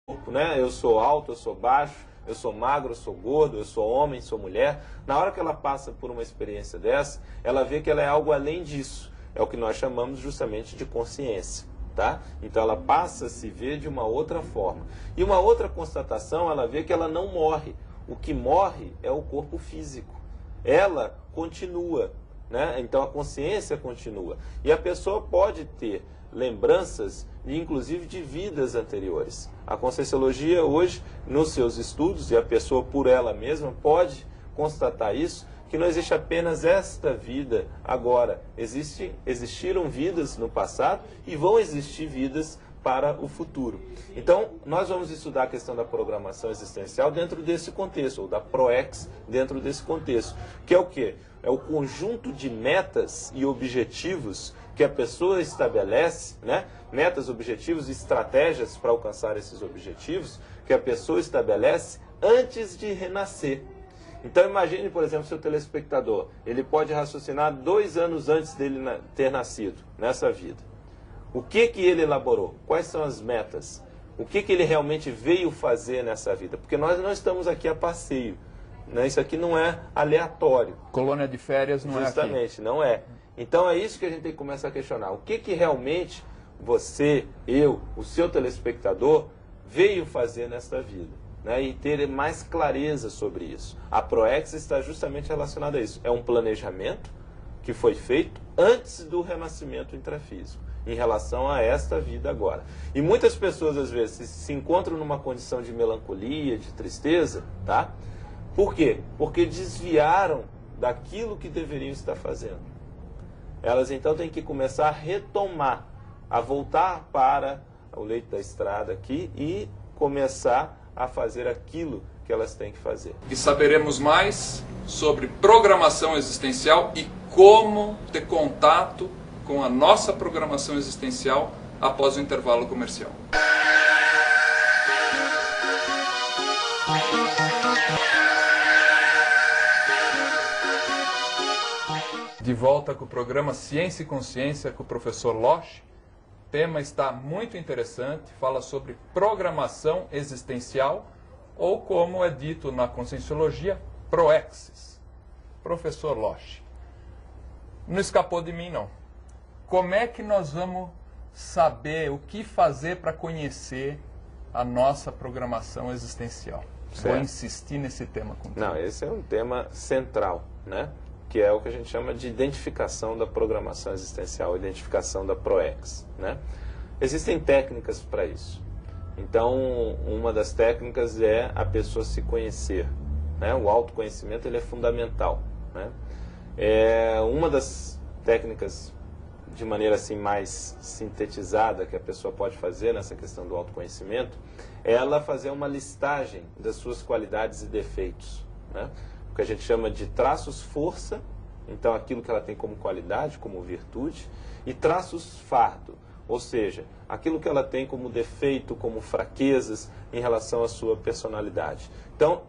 corpo, né? Eu sou alto, eu sou baixo, eu sou magro, eu sou gordo, eu sou homem, sou mulher. Na hora que ela passa por uma experiência dessa, ela vê que ela é algo além disso. É o que nós chamamos justamente de consciência, tá? Então ela passa a se ver de uma outra forma. E uma outra constatação, ela vê que ela não morre. O que morre é o corpo físico. Ela continua, né? Então a consciência continua. E a pessoa pode ter lembranças, inclusive de vidas anteriores. A Conscienciologia hoje, nos seus estudos, e a pessoa por ela mesma pode constatar isso, que não existe apenas esta vida agora. Existiram vidas no passado e vão existir vidas para o futuro. Então, nós vamos estudar a questão da programação existencial dentro desse contexto, ou da ProEx dentro desse contexto, que é o quê? É o conjunto de metas e objetivos que a pessoa estabelece, né? Metas, objetivos e estratégias para alcançar esses objetivos que a pessoa estabelece antes de renascer. Então imagine, por exemplo, seu telespectador, ele pode raciocinar 2 anos antes dele ter nascido nessa vida. O que ele elaborou? Quais são as metas? O que ele realmente veio fazer nessa vida? Porque nós não estamos aqui a passeio, né? Isso aqui não é aleatório. Colônia de férias não é aqui. Justamente, não é. Então é isso que a gente tem que começar a questionar. O que realmente você, eu, o seu telespectador veio fazer nesta vida, né? E ter mais clareza sobre isso. A ProEx está justamente relacionada a isso. É um planejamento que foi feito antes do renascimento intrafísico, em relação a esta vida agora. E muitas pessoas, às vezes, se encontram numa condição de melancolia, de tristeza, tá? Por quê? Porque desviaram daquilo que deveriam estar fazendo. Elas, então, têm que começar a retomar, a voltar para o leito da estrada aqui e começar a fazer aquilo que elas têm que fazer. E saberemos mais sobre programação existencial e como ter contato com a nossa programação existencial após o intervalo comercial. De volta com o programa Ciência e Consciência com o professor Losch. O tema está muito interessante, fala sobre programação existencial, ou como é dito na Conscienciologia, proexis. Professor Losch, não escapou de mim não. Como é que nós vamos saber o que fazer para conhecer a nossa programação existencial? Certo. Vou insistir nesse tema contigo. Não, esse é um tema central, né? Que é o que a gente chama de identificação da programação existencial, identificação da ProEx, né? Existem técnicas para isso. Então, uma das técnicas é a pessoa se conhecer, né? O autoconhecimento ele é fundamental, né? Uma das técnicas, de maneira assim mais sintetizada, que a pessoa pode fazer nessa questão do autoconhecimento, é ela fazer uma listagem das suas qualidades e defeitos, né? O que a gente chama de traços força, então aquilo que ela tem como qualidade, como virtude, e traços fardo, ou seja, aquilo que ela tem como defeito, como fraquezas em relação à sua personalidade. Então,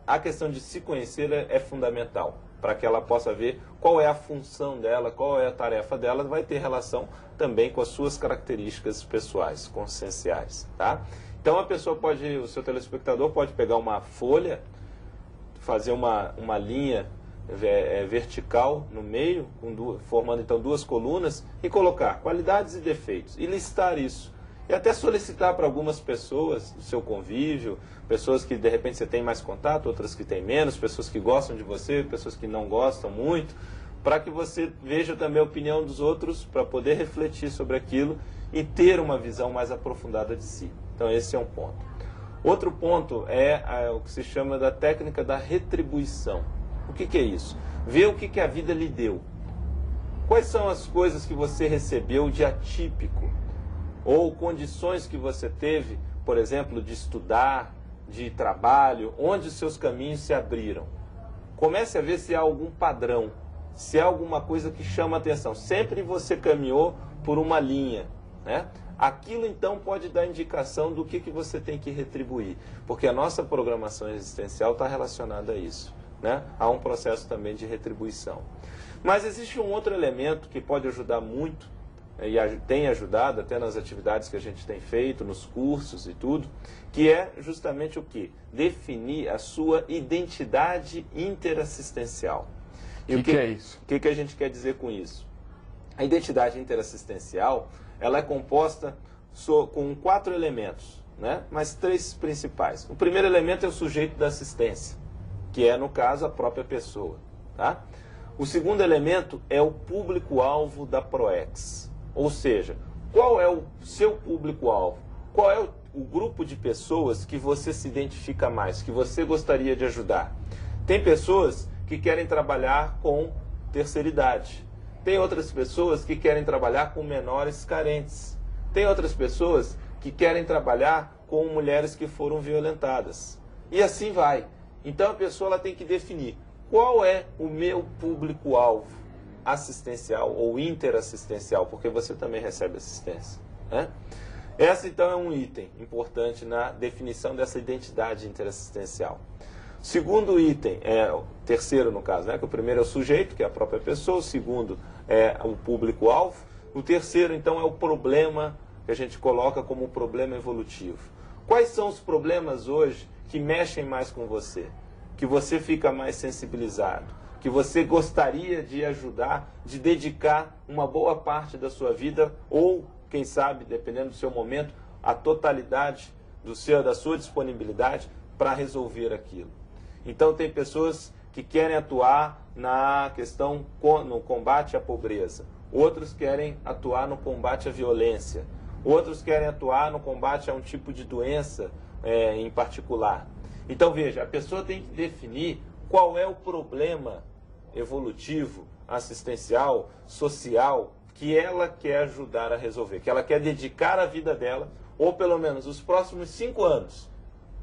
a questão de se conhecer é fundamental, para que ela possa ver qual é a função dela, qual é a tarefa dela, vai ter relação também com as suas características pessoais, conscienciais, tá? Então a pessoa pode, o seu telespectador pode pegar uma folha, fazer uma linha vertical no meio, formando então 2 colunas, e colocar qualidades e defeitos, e listar isso. E até solicitar para algumas pessoas do seu convívio, pessoas que de repente você tem mais contato, outras que têm menos, pessoas que gostam de você, pessoas que não gostam muito, para que você veja também a opinião dos outros, para poder refletir sobre aquilo e ter uma visão mais aprofundada de si. Então esse é um ponto. Outro ponto é o que se chama da técnica da retribuição. O que é isso? Ver o que a vida lhe deu. Quais são as coisas que você recebeu de atípico? Ou condições que você teve, por exemplo, de estudar, de trabalho, onde os seus caminhos se abriram. Comece a ver se há algum padrão, se há alguma coisa que chama a atenção. Sempre você caminhou por uma linha, né? Aquilo então pode dar indicação do que você tem que retribuir, porque a nossa programação existencial está relacionada a isso, né? Há um processo também de retribuição. Mas existe um outro elemento que pode ajudar muito e tem ajudado até nas atividades que a gente tem feito, nos cursos e tudo, que é justamente o quê? Definir a sua identidade interassistencial. E o que é isso? O que a gente quer dizer com isso? A identidade interassistencial, ela é composta com 4 elementos, né? Mas 3 principais. O primeiro elemento é o sujeito da assistência, que é, no caso, a própria pessoa. Tá? O segundo elemento é o público-alvo da PROEX. Ou seja, qual é o seu público-alvo? Qual é o grupo de pessoas que você se identifica mais, que você gostaria de ajudar? Tem pessoas que querem trabalhar com terceira idade. Tem outras pessoas que querem trabalhar com menores carentes. Tem outras pessoas que querem trabalhar com mulheres que foram violentadas. E assim vai. Então a pessoa ela tem que definir qual é o meu público-alvo assistencial ou interassistencial, porque você também recebe assistência, né? Essa então é um item importante na definição dessa identidade interassistencial. Segundo item, o terceiro no caso, né? Que o primeiro é o sujeito, que é a própria pessoa, o segundo é o público-alvo, o terceiro então é o problema que a gente coloca como problema evolutivo. Quais são os problemas hoje que mexem mais com você? Que você fica mais sensibilizado? Que você gostaria de ajudar, de dedicar uma boa parte da sua vida, ou, quem sabe, dependendo do seu momento, a totalidade da sua disponibilidade para resolver aquilo. Então tem pessoas que querem atuar na questão, no combate à pobreza. Outros querem atuar no combate à violência. Outros querem atuar no combate a um tipo de doença em particular. Então veja, a pessoa tem que definir qual é o problema evolutivo, assistencial, social, que ela quer ajudar a resolver, que ela quer dedicar a vida dela, ou pelo menos os próximos 5 anos,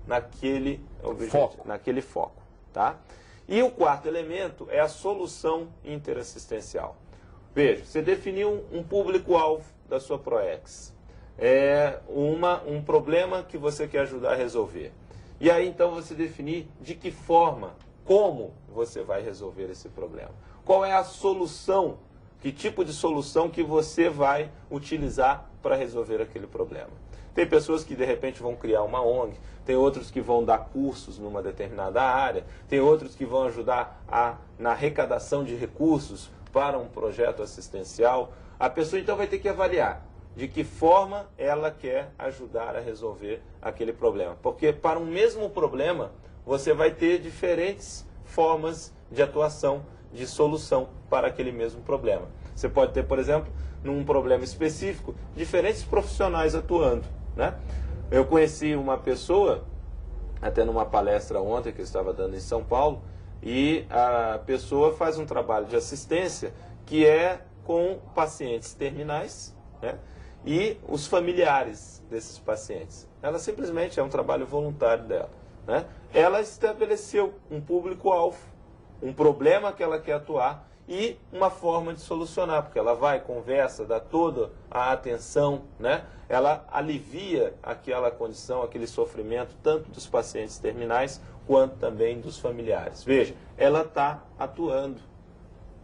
naquele objetivo, naquele foco. Tá? E o quarto elemento é a solução interassistencial. Veja, você definiu um público-alvo da sua PROEX. É um problema que você quer ajudar a resolver. E aí então você definir de que forma, como você vai resolver esse problema. Qual é a solução, que tipo de solução que você vai utilizar para resolver aquele problema. Tem pessoas que de repente vão criar uma ONG, tem outros que vão dar cursos numa determinada área, tem outros que vão ajudar na arrecadação de recursos para um projeto assistencial. A pessoa então vai ter que avaliar de que forma ela quer ajudar a resolver aquele problema. Porque para um mesmo problema, você vai ter diferentes formas de atuação, de solução para aquele mesmo problema. Você pode ter, por exemplo, num problema específico, diferentes profissionais atuando, né? Eu conheci uma pessoa, até numa palestra ontem que eu estava dando em São Paulo, e a pessoa faz um trabalho de assistência que é com pacientes terminais, né? E os familiares desses pacientes. Ela simplesmente é um trabalho voluntário dela, né? Ela estabeleceu um público-alvo, um problema que ela quer atuar e uma forma de solucionar, porque ela vai, conversa, dá toda a atenção, né? Ela alivia aquela condição, aquele sofrimento, tanto dos pacientes terminais quanto também dos familiares. Veja, ela está atuando.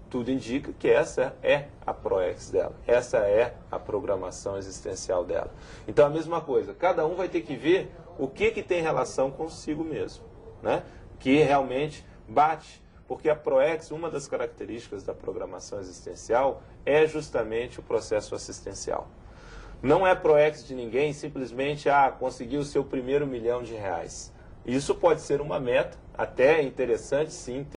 Tudo indica que essa é a PROEX dela, essa é a programação existencial dela. Então a mesma coisa, cada um vai ter que ver o que tem relação consigo mesmo, né? Que realmente bate, porque a PROEX, uma das características da programação existencial é justamente o processo assistencial. Não é PROEX de ninguém simplesmente conseguir o seu primeiro R$1 milhão. Isso pode ser uma meta, até interessante sim,